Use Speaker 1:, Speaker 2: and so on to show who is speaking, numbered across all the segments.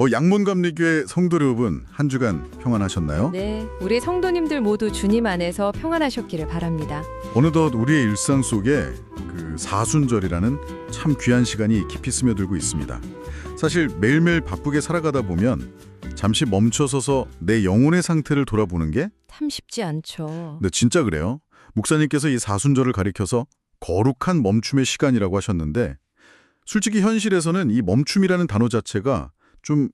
Speaker 1: 양문감리교회 성도 여러분, 한 주간 평안하셨나요?
Speaker 2: 네, 우리 성도님들 모두 주님 안에서 평안하셨기를 바랍니다.
Speaker 1: 어느덧 우리의 일상 속에 그 사순절이라는 참 귀한 시간이 깊이 스며들고 있습니다. 사실 매일매일 바쁘게 살아가다 보면 잠시 멈춰서서 내 영혼의 상태를 돌아보는 게
Speaker 2: 참 쉽지 않죠.
Speaker 1: 네, 진짜 그래요. 목사님께서 이 사순절을 가리켜서 거룩한 멈춤의 시간이라고 하셨는데 솔직히 현실에서는 이 멈춤이라는 단어 자체가 좀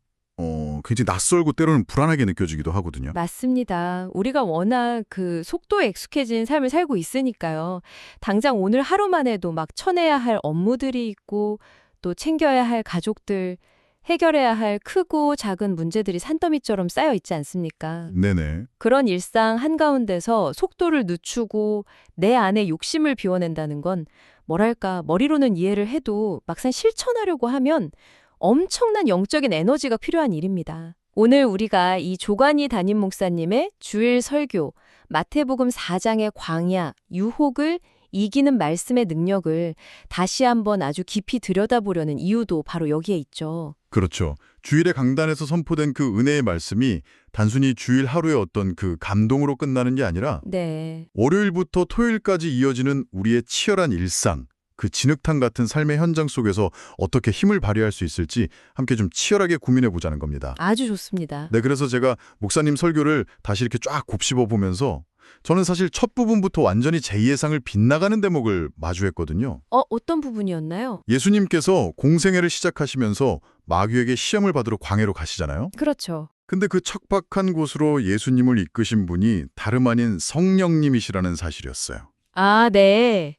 Speaker 1: 굉장히 낯설고 때로는 불안하게 느껴지기도 하거든요.
Speaker 2: 맞습니다. 우리가 워낙 그 속도에 익숙해진 삶을 살고 있으니까요. 당장 오늘 하루만 해도 막 쳐내야 할 업무들이 있고 또 챙겨야 할 가족들, 해결해야 할 크고 작은 문제들이 산더미처럼 쌓여 있지 않습니까?
Speaker 1: 네네.
Speaker 2: 그런 일상 한가운데서 속도를 늦추고 내 안에 욕심을 비워낸다는 건 뭐랄까 머리로는 이해를 해도 막상 실천하려고 하면 엄청난 영적인 에너지가 필요한 일입니다. 오늘 우리가 이 조관희 담임 목사님의 주일 설교 마태복음 4장의 광야, 유혹을 이기는 말씀의 능력을 다시 한번 아주 깊이 들여다보려는 이유도 바로 여기에 있죠.
Speaker 1: 그렇죠. 주일의 강단에서 선포된 그 은혜의 말씀이 단순히 주일 하루의 어떤 그 감동으로 끝나는 게 아니라
Speaker 2: 네.
Speaker 1: 월요일부터 토요일까지 이어지는 우리의 치열한 일상, 그 진흙탕 같은 삶의 현장 속에서 어떻게 힘을 발휘할 수 있을지 함께 좀 치열하게 고민해 보자는 겁니다.
Speaker 2: 아주 좋습니다.
Speaker 1: 네, 그래서 제가 목사님 설교를 다시 이렇게 쫙 곱씹어 보면서 저는 사실 첫 부분부터 완전히 제 예상을 빗나가는 대목을 마주했거든요.
Speaker 2: 어떤 부분이었나요?
Speaker 1: 예수님께서 공생애를 시작하시면서 마귀에게 시험을 받으러 광야로 가시잖아요.
Speaker 2: 그렇죠.
Speaker 1: 근데 그 척박한 곳으로 예수님을 이끄신 분이 다름 아닌 성령님이시라는 사실이었어요.
Speaker 2: 아, 네.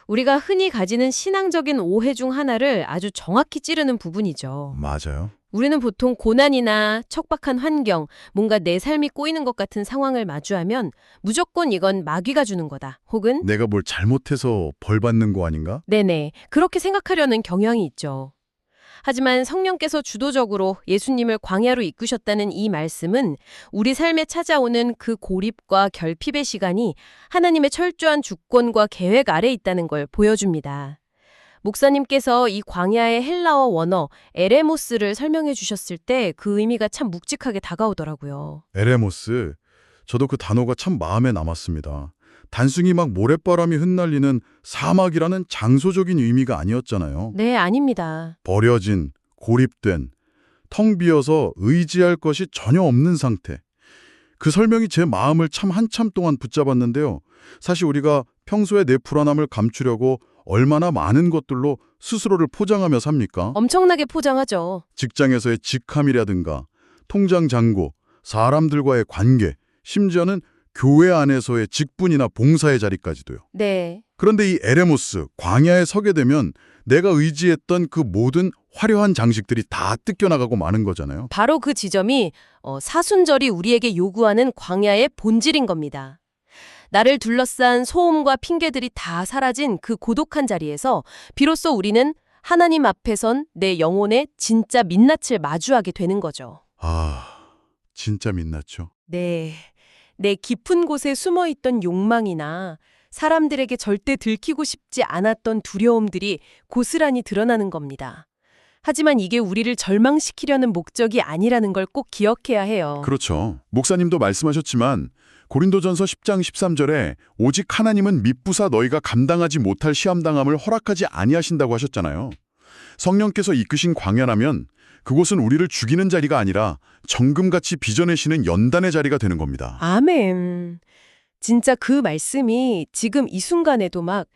Speaker 2: 우리가 흔히 가지는 신앙적인 오해 중 하나를 아주 정확히 찌르는 부분이죠.
Speaker 1: 맞아요.
Speaker 2: 우리는 보통 고난이나 척박한 환경, 뭔가 내 삶이 꼬이는 것 같은 상황을 마주하면 무조건 이건 마귀가 주는 거다. 혹은
Speaker 1: 내가 뭘 잘못해서 벌 받는 거 아닌가?
Speaker 2: 네네, 그렇게 생각하려는 경향이 있죠. 하지만 성령께서 주도적으로 예수님을 광야로 이끄셨다는 이 말씀은 우리 삶에 찾아오는 그 고립과 결핍의 시간이 하나님의 철저한 주권과 계획 아래 있다는 걸 보여줍니다. 목사님께서 이 광야의 헬라어 원어 에레모스를 설명해 주셨을 때 그 의미가 참 묵직하게 다가오더라고요.
Speaker 1: 에레모스. 저도 그 단어가 참 마음에 남았습니다. 단순히 막 모래바람이 흩날리는 사막이라는 장소적인 의미가 아니었잖아요.
Speaker 2: 네, 아닙니다.
Speaker 1: 버려진, 고립된, 텅 비어서 의지할 것이 전혀 없는 상태. 그 설명이 제 마음을 참 한참 동안 붙잡았는데요. 사실 우리가 평소에 내 불안함을 감추려고 얼마나 많은 것들로 스스로를 포장하며 삽니까?
Speaker 2: 엄청나게 포장하죠.
Speaker 1: 직장에서의 직함이라든가 통장 잔고, 사람들과의 관계, 심지어는 교회 안에서의 직분이나 봉사의 자리까지도요.
Speaker 2: 네.
Speaker 1: 그런데 이 에레모스, 광야에 서게 되면 내가 의지했던 그 모든 화려한 장식들이 다 뜯겨나가고 마는 거잖아요.
Speaker 2: 바로 그 지점이 사순절이 우리에게 요구하는 광야의 본질인 겁니다. 나를 둘러싼 소음과 핑계들이 다 사라진 그 고독한 자리에서 비로소 우리는 하나님 앞에 선 내 영혼의 진짜 민낯을 마주하게 되는 거죠.
Speaker 1: 진짜 민낯죠.
Speaker 2: 네. 내 깊은 곳에 숨어있던 욕망이나 사람들에게 절대 들키고 싶지 않았던 두려움들이 고스란히 드러나는 겁니다. 하지만 이게 우리를 절망시키려는 목적이 아니라는 걸 꼭 기억해야 해요.
Speaker 1: 그렇죠. 목사님도 말씀하셨지만 고린도전서 10장 13절에 오직 하나님은 미쁘사 너희가 감당하지 못할 시험당함을 허락하지 아니하신다고 하셨잖아요. 성령께서 이끄신 광야라면 그곳은 우리를 죽이는 자리가 아니라 정금같이 빚어내시는 연단의 자리가 되는 겁니다.
Speaker 2: 아멘. 진짜 그 말씀이 지금 이 순간에도 막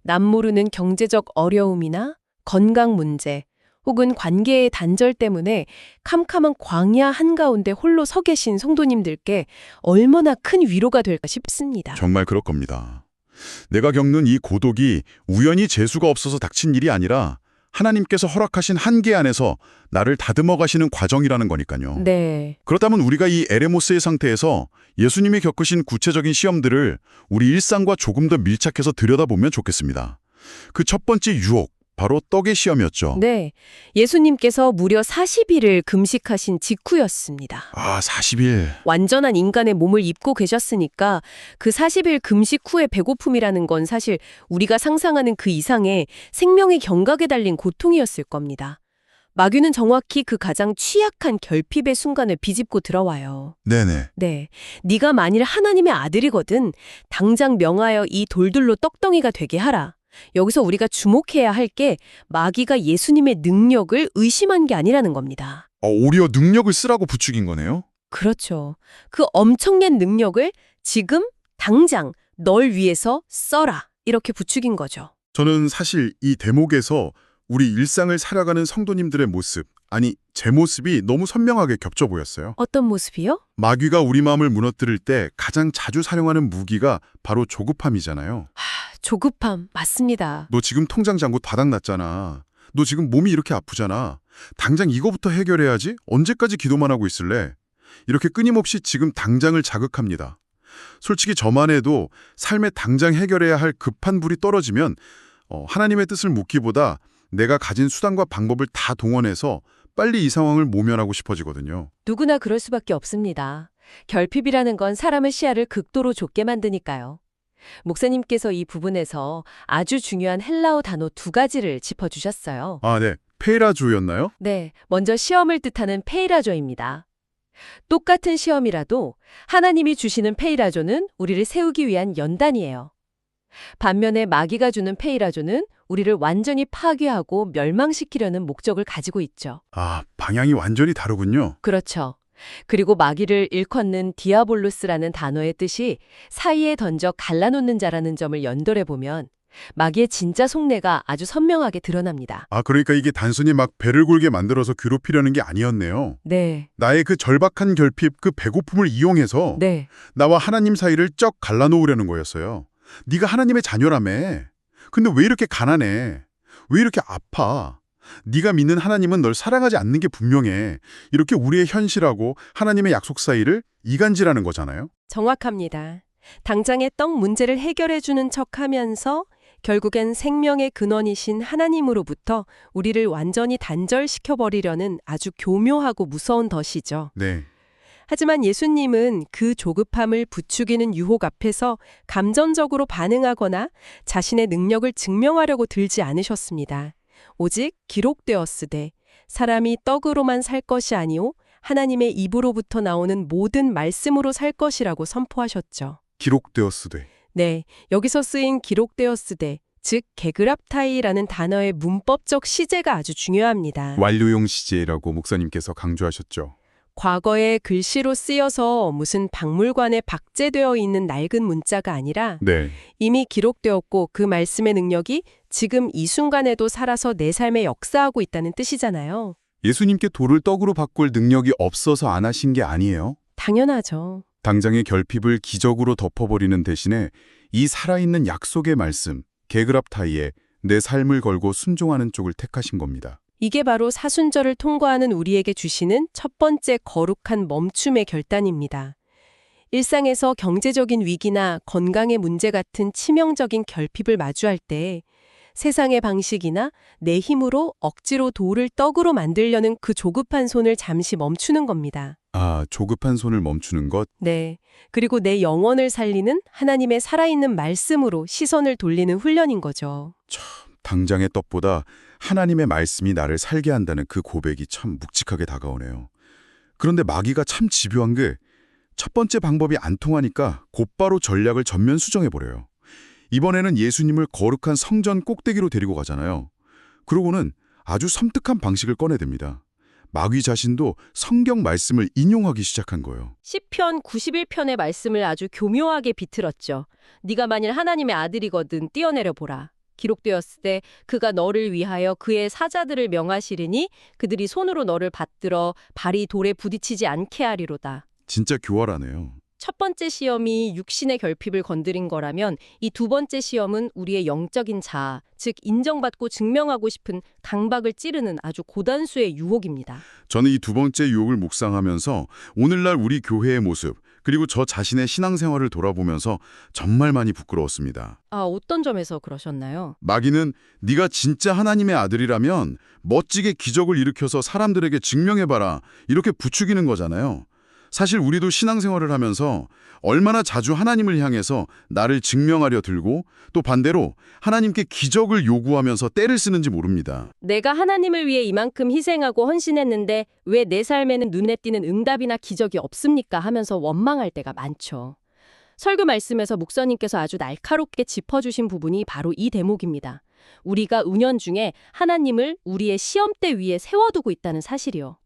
Speaker 2: 남모르는 경제적 어려움이나 건강 문제 혹은 관계의 단절 때문에 캄캄한 광야 한가운데 홀로 서 계신 성도님들께 얼마나 큰 위로가 될까 싶습니다.
Speaker 1: 정말 그럴 겁니다. 내가 겪는 이 고독이 우연히 재수가 없어서 닥친 일이 아니라 하나님께서 허락하신 한계 안에서 나를 다듬어 가시는 과정이라는 거니까요.
Speaker 2: 네.
Speaker 1: 그렇다면 우리가 이 에레모스의 상태에서 예수님이 겪으신 구체적인 시험들을 우리 일상과 조금 더 밀착해서 들여다보면 좋겠습니다. 그 첫 번째 유혹, 바로 떡의 시험이었죠.
Speaker 2: 네. 예수님께서 무려 40일을 금식하신 직후였습니다.
Speaker 1: 40일.
Speaker 2: 완전한 인간의 몸을 입고 계셨으니까 그 40일 금식 후의 배고픔이라는 건 사실 우리가 상상하는 그 이상의 생명의 경각에 달린 고통이었을 겁니다.
Speaker 3: 마귀는 정확히 그 가장 취약한 결핍의 순간을 비집고 들어와요.
Speaker 1: 네네.
Speaker 3: 네, 네가 만일 하나님의 아들이거든 당장 명하여 이 돌들로 떡덩이가 되게 하라. 여기서 우리가 주목해야 할 게 마귀가 예수님의 능력을 의심한 게 아니라는 겁니다.
Speaker 1: 오히려 능력을 쓰라고 부추긴 거네요?
Speaker 3: 그렇죠. 그 엄청난 능력을 지금 당장 널 위해서 써라. 이렇게 부추긴 거죠.
Speaker 1: 저는 사실 이 대목에서 우리 일상을 살아가는 성도님들의 모습, 아니 제 모습이 너무 선명하게 겹쳐 보였어요.
Speaker 3: 어떤 모습이요?
Speaker 1: 마귀가 우리 마음을 무너뜨릴 때 가장 자주 사용하는 무기가 바로 조급함이잖아요.
Speaker 3: 조급함, 맞습니다.
Speaker 1: 너 지금 통장 잔고 바닥났잖아. 너 지금 몸이 이렇게 아프잖아. 당장 이거부터 해결해야지? 언제까지 기도만 하고 있을래? 이렇게 끊임없이 지금 당장을 자극합니다. 솔직히 저만 해도 삶에 당장 해결해야 할 급한 불이 떨어지면 하나님의 뜻을 묻기보다 내가 가진 수단과 방법을 다 동원해서 빨리 이 상황을 모면하고 싶어지거든요.
Speaker 2: 누구나 그럴 수밖에 없습니다. 결핍이라는 건 사람의 시야를 극도로 좁게 만드니까요. 목사님께서 이 부분에서 아주 중요한 헬라어 단어 2가지를 짚어주셨어요.
Speaker 1: 아, 네. 페이라조였나요?
Speaker 2: 네, 먼저 시험을 뜻하는 페이라조입니다. 똑같은 시험이라도 하나님이 주시는 페이라조는 우리를 세우기 위한 연단이에요. 반면에 마귀가 주는 페이라조는 우리를 완전히 파괴하고 멸망시키려는 목적을 가지고 있죠.
Speaker 1: 아, 방향이 완전히 다르군요.
Speaker 2: 그렇죠. 그리고 마귀를 일컫는 디아볼로스라는 단어의 뜻이 사이에 던져 갈라놓는 자라는 점을 연결해 보면 마귀의 진짜 속내가 아주 선명하게 드러납니다.
Speaker 1: 아, 그러니까 이게 단순히 막 배를 굴게 만들어서 괴롭히려는 게 아니었네요.
Speaker 2: 네,
Speaker 1: 나의 그 절박한 결핍, 그 배고픔을 이용해서
Speaker 2: 네.
Speaker 1: 나와 하나님 사이를 쩍 갈라놓으려는 거였어요. 네가 하나님의 자녀라며. 근데 왜 이렇게 가난해? 왜 이렇게 아파? 네가 믿는 하나님은 널 사랑하지 않는 게 분명해. 이렇게 우리의 현실하고 하나님의 약속 사이를 이간질하는 거잖아요.
Speaker 3: 정확합니다. 당장의 떡 문제를 해결해주는 척하면서 결국엔 생명의 근원이신 하나님으로부터 우리를 완전히 단절시켜버리려는 아주 교묘하고 무서운 덫이죠.
Speaker 1: 네.
Speaker 3: 하지만 예수님은 그 조급함을 부추기는 유혹 앞에서 감정적으로 반응하거나 자신의 능력을 증명하려고 들지 않으셨습니다. 오직 기록되었으되 사람이 떡으로만 살 것이 아니오 하나님의 입으로부터 나오는 모든 말씀으로 살 것이라고 선포하셨죠.
Speaker 1: 기록되었으되.
Speaker 3: 네, 여기서 쓰인 기록되었으되, 즉 게그랍타이라는 단어의 문법적 시제가 아주 중요합니다.
Speaker 1: 완료용 시제라고 목사님께서 강조하셨죠.
Speaker 3: 과거에 글씨로 쓰여서 무슨 박물관에 박제되어 있는 낡은 문자가 아니라
Speaker 1: 네.
Speaker 3: 이미 기록되었고 그 말씀의 능력이 지금 이 순간에도 살아서 내 삶에 역사하고 있다는 뜻이잖아요.
Speaker 1: 예수님께 돌을 떡으로 바꿀 능력이 없어서 안 하신 게 아니에요.
Speaker 3: 당연하죠.
Speaker 1: 당장의 결핍을 기적으로 덮어버리는 대신에 이 살아있는 약속의 말씀, 게그랍타이에 내 삶을 걸고 순종하는 쪽을 택하신 겁니다.
Speaker 3: 이게 바로 사순절을 통과하는 우리에게 주시는 첫 번째 거룩한 멈춤의 결단입니다. 일상에서 경제적인 위기나 건강의 문제 같은 치명적인 결핍을 마주할 때 세상의 방식이나 내 힘으로 억지로 돌을 떡으로 만들려는 그 조급한 손을 잠시 멈추는 겁니다.
Speaker 1: 아, 조급한 손을 멈추는 것?
Speaker 3: 네. 그리고 내 영혼을 살리는 하나님의 살아있는 말씀으로 시선을 돌리는 훈련인 거죠.
Speaker 1: 당장의 떡보다 하나님의 말씀이 나를 살게 한다는 그 고백이 참 묵직하게 다가오네요. 그런데 마귀가 참 집요한 게 첫 번째 방법이 안 통하니까 곧바로 전략을 전면 수정해버려요. 이번에는 예수님을 거룩한 성전 꼭대기로 데리고 가잖아요. 그러고는 아주 섬뜩한 방식을 꺼내듭니다. 마귀 자신도 성경 말씀을 인용하기 시작한 거예요.
Speaker 2: 시편 91편의 말씀을 아주 교묘하게 비틀었죠. 네가 만일 하나님의 아들이거든 뛰어내려 보라. 기록되었을 때 그가 너를 위하여 그의 사자들을 명하시리니 그들이 손으로 너를 받들어 발이 돌에 부딪히지 않게 하리로다.
Speaker 1: 진짜 교활하네요.
Speaker 2: 첫 번째 시험이 육신의 결핍을 건드린 거라면 이 두 번째 시험은 우리의 영적인 자아, 즉 인정받고 증명하고 싶은 강박을 찌르는 아주 고단수의 유혹입니다.
Speaker 1: 저는 이 두 번째 유혹을 묵상하면서 오늘날 우리 교회의 모습, 그리고 저 자신의 신앙생활을 돌아보면서 정말 많이 부끄러웠습니다.
Speaker 2: 아, 어떤 점에서 그러셨나요?
Speaker 1: 마귀는 네가 진짜 하나님의 아들이라면 멋지게 기적을 일으켜서 사람들에게 증명해봐라 이렇게 부추기는 거잖아요. 사실 우리도 신앙생활을 하면서 얼마나 자주 하나님을 향해서 나를 증명하려 들고 또 반대로 하나님께 기적을 요구하면서 떼를 쓰는지 모릅니다.
Speaker 4: 내가 하나님을 위해 이만큼 희생하고 헌신했는데 왜 내 삶에는 눈에 띄는 응답이나 기적이 없습니까? 하면서 원망할 때가 많죠. 설교 말씀에서 목사님께서 아주 날카롭게 짚어주신 부분이 바로 이 대목입니다. 우리가 은연중에 하나님을 우리의 시험대 위에 세워두고 있다는 사실이요.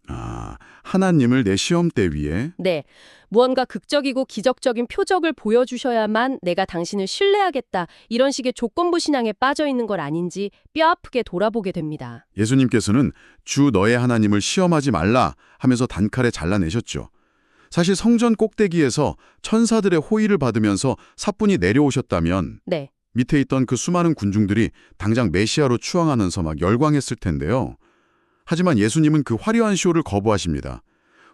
Speaker 1: 하나님을 내 시험대 위에?
Speaker 4: 네, 무언가 극적이고 기적적인 표적을 보여주셔야만 내가 당신을 신뢰하겠다. 이런 식의 조건부 신앙에 빠져 있는 걸 아닌지 뼈아프게 돌아보게 됩니다.
Speaker 1: 예수님께서는 주 너의 하나님을 시험하지 말라 하면서 단칼에 잘라내셨죠. 사실 성전 꼭대기에서 천사들의 호의를 받으면서 사뿐히 내려오셨다면
Speaker 4: 네,
Speaker 1: 밑에 있던 그 수많은 군중들이 당장 메시아로 추앙하면서 막 열광했을 텐데요. 하지만 예수님은 그 화려한 쇼를 거부하십니다.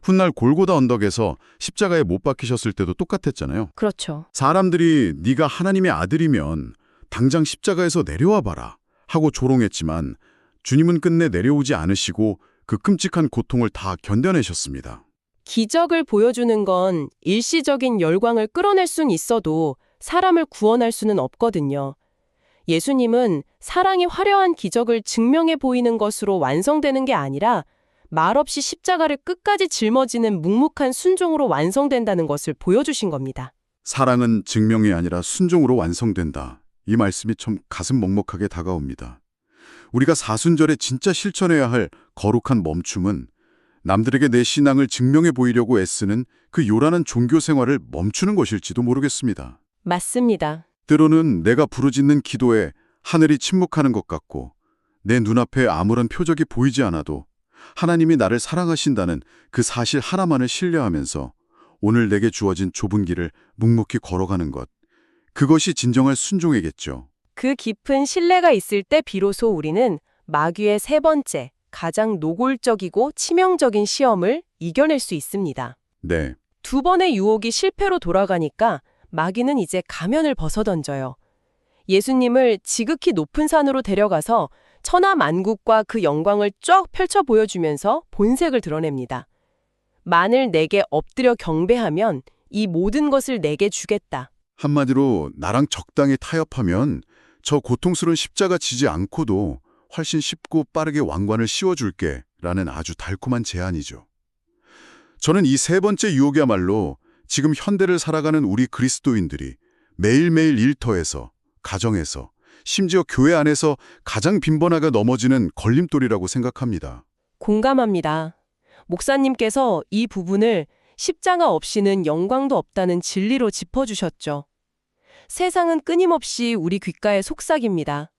Speaker 1: 훗날 골고다 언덕에서 십자가에 못 박히셨을 때도 똑같았잖아요.
Speaker 4: 그렇죠.
Speaker 1: 사람들이 네가 하나님의 아들이면 당장 십자가에서 내려와 봐라 하고 조롱했지만 주님은 끝내 내려오지 않으시고 그 끔찍한 고통을 다 견뎌내셨습니다.
Speaker 3: 기적을 보여주는 건 일시적인 열광을 끌어낼 순 있어도 사람을 구원할 수는 없거든요. 예수님은 사랑이 화려한 기적을 증명해 보이는 것으로 완성되는 게 아니라 말없이 십자가를 끝까지 짊어지는 묵묵한 순종으로 완성된다는 것을 보여주신 겁니다.
Speaker 1: 사랑은 증명이 아니라 순종으로 완성된다. 이 말씀이 참 가슴 먹먹하게 다가옵니다. 우리가 사순절에 진짜 실천해야 할 거룩한 멈춤은 남들에게 내 신앙을 증명해 보이려고 애쓰는 그 요란한 종교 생활을 멈추는 것일지도 모르겠습니다.
Speaker 3: 맞습니다.
Speaker 1: 때로는 내가 부르짖는 기도에 하늘이 침묵하는 것 같고 내 눈앞에 아무런 표적이 보이지 않아도 하나님이 나를 사랑하신다는 그 사실 하나만을 신뢰하면서 오늘 내게 주어진 좁은 길을 묵묵히 걸어가는 것. 그것이 진정한 순종이겠죠.
Speaker 3: 그 깊은 신뢰가 있을 때 비로소 우리는 마귀의 세 번째, 가장 노골적이고 치명적인 시험을 이겨낼 수 있습니다.
Speaker 1: 네,
Speaker 3: 두 번의 유혹이 실패로 돌아가니까 마귀는 이제 가면을 벗어던져요. 예수님을 지극히 높은 산으로 데려가서 천하 만국과 그 영광을 쫙 펼쳐 보여주면서 본색을 드러냅니다. 만일 내게 엎드려 경배하면 이 모든 것을 내게 주겠다.
Speaker 1: 한마디로 나랑 적당히 타협하면 저 고통스러운 십자가 지지 않고도 훨씬 쉽고 빠르게 왕관을 씌워줄게 라는 아주 달콤한 제안이죠. 저는 이 세 번째 유혹이야말로 지금 현대를 살아가는 우리 그리스도인들이 매일매일 일터에서, 가정에서, 심지어 교회 안에서 가장 빈번하게 넘어지는 걸림돌이라고 생각합니다.
Speaker 3: 공감합니다. 목사님께서 이 부분을 십자가 없이는 영광도 없다는 진리로 짚어주셨죠. 세상은 끊임없이 우리 귓가에 속삭입니다.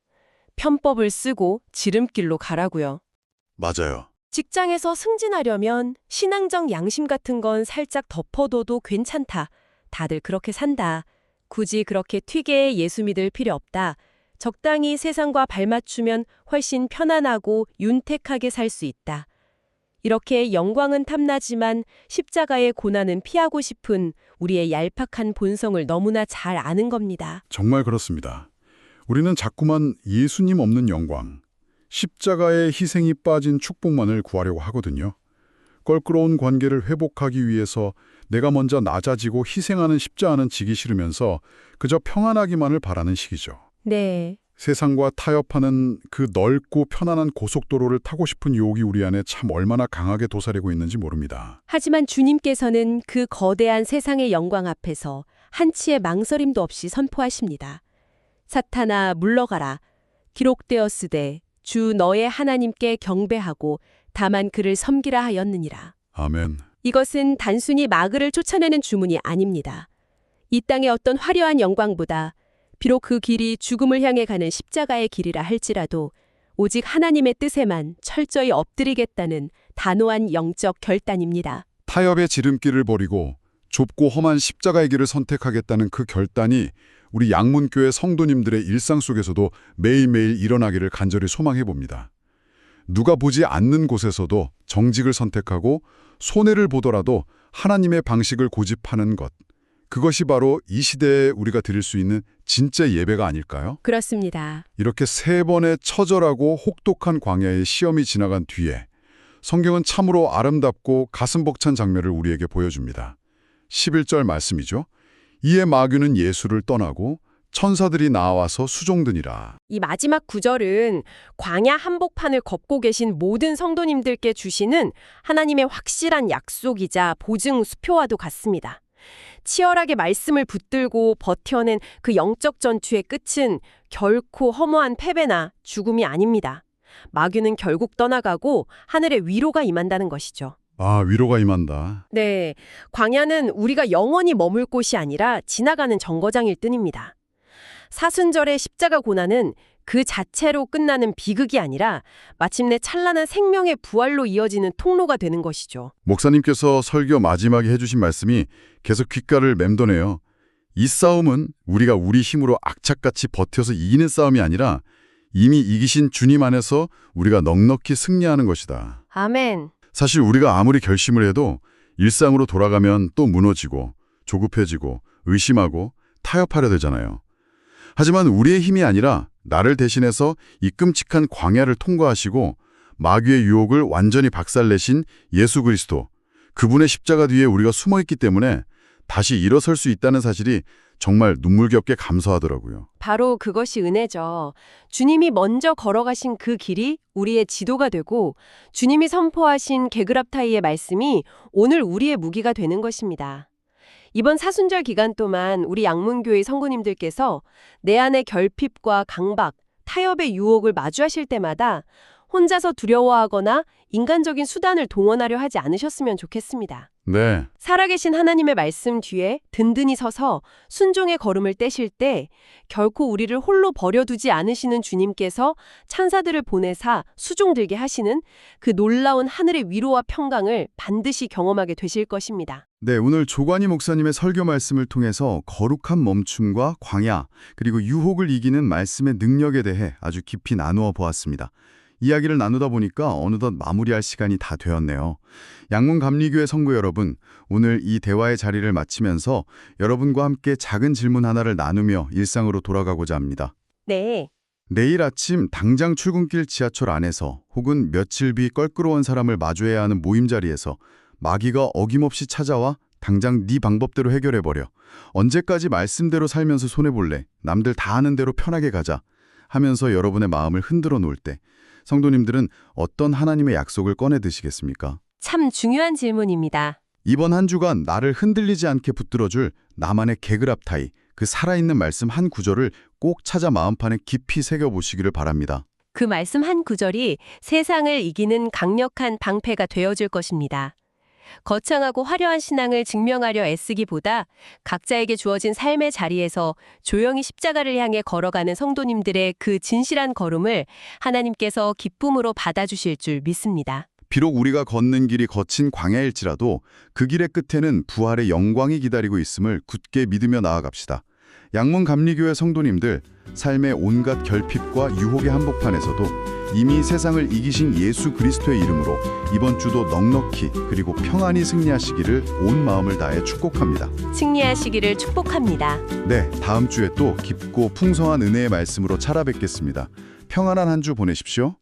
Speaker 3: 편법을 쓰고 지름길로 가라고요.
Speaker 1: 맞아요.
Speaker 3: 직장에서 승진하려면 신앙적 양심 같은 건 살짝 덮어둬도 괜찮다. 다들 그렇게 산다. 굳이 그렇게 튀게 예수 믿을 필요 없다. 적당히 세상과 발맞추면 훨씬 편안하고 윤택하게 살 수 있다. 이렇게 영광은 탐나지만 십자가의 고난은 피하고 싶은 우리의 얄팍한 본성을 너무나 잘 아는 겁니다.
Speaker 1: 정말 그렇습니다. 우리는 자꾸만 예수님 없는 영광, 십자가의 희생이 빠진 축복만을 구하려고 하거든요. 껄끄러운 관계를 회복하기 위해서 내가 먼저 낮아지고 희생하는 십자가는 지기 싫으면서 그저 평안하기만을 바라는 시기죠.
Speaker 3: 네.
Speaker 1: 세상과 타협하는 그 넓고 편안한 고속도로를 타고 싶은 유혹이 우리 안에 참 얼마나 강하게 도사리고 있는지 모릅니다.
Speaker 3: 하지만 주님께서는 그 거대한 세상의 영광 앞에서 한치의 망설임도 없이 선포하십니다. 사탄아 물러가라. 기록되었으되 주 너의 하나님께 경배하고 다만 그를 섬기라 하였느니라.
Speaker 1: 아멘.
Speaker 3: 이것은 단순히 마귀를 쫓아내는 주문이 아닙니다. 이 땅의 어떤 화려한 영광보다 비록 그 길이 죽음을 향해 가는 십자가의 길이라 할지라도 오직 하나님의 뜻에만 철저히 엎드리겠다는 단호한 영적 결단입니다.
Speaker 1: 타협의 지름길을 버리고 좁고 험한 십자가의 길을 선택하겠다는 그 결단이 우리 양문교회 성도님들의 일상 속에서도 매일매일 일어나기를 간절히 소망해 봅니다. 누가 보지 않는 곳에서도 정직을 선택하고 손해를 보더라도 하나님의 방식을 고집하는 것. 그것이 바로 이 시대에 우리가 드릴 수 있는 진짜 예배가 아닐까요?
Speaker 3: 그렇습니다.
Speaker 1: 이렇게 세 번의 처절하고 혹독한 광야의 시험이 지나간 뒤에 성경은 참으로 아름답고 가슴 벅찬 장면을 우리에게 보여줍니다. 11절 말씀이죠. 이에 마귀는 예수를 떠나고 천사들이 나와서 수종드니라.
Speaker 3: 이 마지막 구절은 광야 한복판을 걷고 계신 모든 성도님들께 주시는 하나님의 확실한 약속이자 보증 수표와도 같습니다. 치열하게 말씀을 붙들고 버텨낸 그 영적 전투의 끝은 결코 허무한 패배나 죽음이 아닙니다. 마귀는 결국 떠나가고 하늘의 위로가 임한다는 것이죠.
Speaker 1: 아, 위로가 임한다.
Speaker 3: 네, 광야는 우리가 영원히 머물 곳이 아니라 지나가는 정거장일 뿐입니다. 사순절의 십자가 고난은 그 자체로 끝나는 비극이 아니라 마침내 찬란한 생명의 부활로 이어지는 통로가 되는 것이죠.
Speaker 1: 목사님께서 설교 마지막에 해주신 말씀이 계속 귓가를 맴도네요. 이 싸움은 우리가 우리 힘으로 악착같이 버텨서 이기는 싸움이 아니라 이미 이기신 주님 안에서 우리가 넉넉히 승리하는 것이다.
Speaker 3: 아멘.
Speaker 1: 사실 우리가 아무리 결심을 해도 일상으로 돌아가면 또 무너지고 조급해지고 의심하고 타협하려 되잖아요. 하지만 우리의 힘이 아니라 나를 대신해서 이 끔찍한 광야를 통과하시고 마귀의 유혹을 완전히 박살내신 예수 그리스도, 그분의 십자가 뒤에 우리가 숨어있기 때문에 다시 일어설 수 있다는 사실이 정말 눈물겹게 감사하더라고요.
Speaker 3: 바로 그것이 은혜죠. 주님이 먼저 걸어가신 그 길이 우리의 지도가 되고 주님이 선포하신 게그랍타이의 말씀이 오늘 우리의 무기가 되는 것입니다. 이번 사순절 기간 동안 우리 양문교회 성도님들께서 내 안의 결핍과 강박, 타협의 유혹을 마주하실 때마다 혼자서 두려워하거나 인간적인 수단을 동원하려 하지 않으셨으면 좋겠습니다.
Speaker 1: 네,
Speaker 3: 살아계신 하나님의 말씀 뒤에 든든히 서서 순종의 걸음을 떼실 때 결코 우리를 홀로 버려두지 않으시는 주님께서 천사들을 보내사 수종들게 하시는 그 놀라운 하늘의 위로와 평강을 반드시 경험하게 되실 것입니다.
Speaker 1: 네, 오늘 조관희 목사님의 설교 말씀을 통해서 거룩한 멈춤과 광야, 그리고 유혹을 이기는 말씀의 능력에 대해 아주 깊이 나누어 보았습니다. 이야기를 나누다 보니까 어느덧 마무리할 시간이 다 되었네요. 양문감리교회 성도 여러분, 오늘 이 대화의 자리를 마치면서 여러분과 함께 작은 질문 하나를 나누며 일상으로 돌아가고자 합니다.
Speaker 3: 네.
Speaker 1: 내일 아침 당장 출근길 지하철 안에서 혹은 며칠 뒤 껄끄러운 사람을 마주해야 하는 모임 자리에서 마귀가 어김없이 찾아와 당장 네 방법대로 해결해버려. 언제까지 말씀대로 살면서 손해볼래? 남들 다 하는 대로 편하게 가자. 하면서 여러분의 마음을 흔들어 놓을 때 성도님들은 어떤 하나님의 약속을 꺼내 드시겠습니까?
Speaker 3: 참 중요한 질문입니다.
Speaker 1: 이번 한 주간 나를 흔들리지 않게 붙들어줄 나만의 게그랍타이, 그 살아있는 말씀 한 구절을 꼭 찾아 마음판에 깊이 새겨보시기를 바랍니다.
Speaker 3: 그 말씀 한 구절이 세상을 이기는 강력한 방패가 되어줄 것입니다. 거창하고 화려한 신앙을 증명하려 애쓰기보다 각자에게 주어진 삶의 자리에서 조용히 십자가를 향해 걸어가는 성도님들의 그 진실한 걸음을 하나님께서 기쁨으로 받아주실 줄 믿습니다.
Speaker 1: 비록 우리가 걷는 길이 거친 광야일지라도 그 길의 끝에는 부활의 영광이 기다리고 있음을 굳게 믿으며 나아갑시다. 양문감리교회 성도님들, 삶의 온갖 결핍과 유혹의 한복판에서도 이미 세상을 이기신 예수 그리스도의 이름으로 이번 주도 넉넉히 그리고 평안히 승리하시기를 온 마음을 다해 축복합니다.
Speaker 3: 승리하시기를 축복합니다.
Speaker 1: 네, 다음 주에 또 깊고 풍성한 은혜의 말씀으로 찾아뵙겠습니다. 평안한 한 주 보내십시오.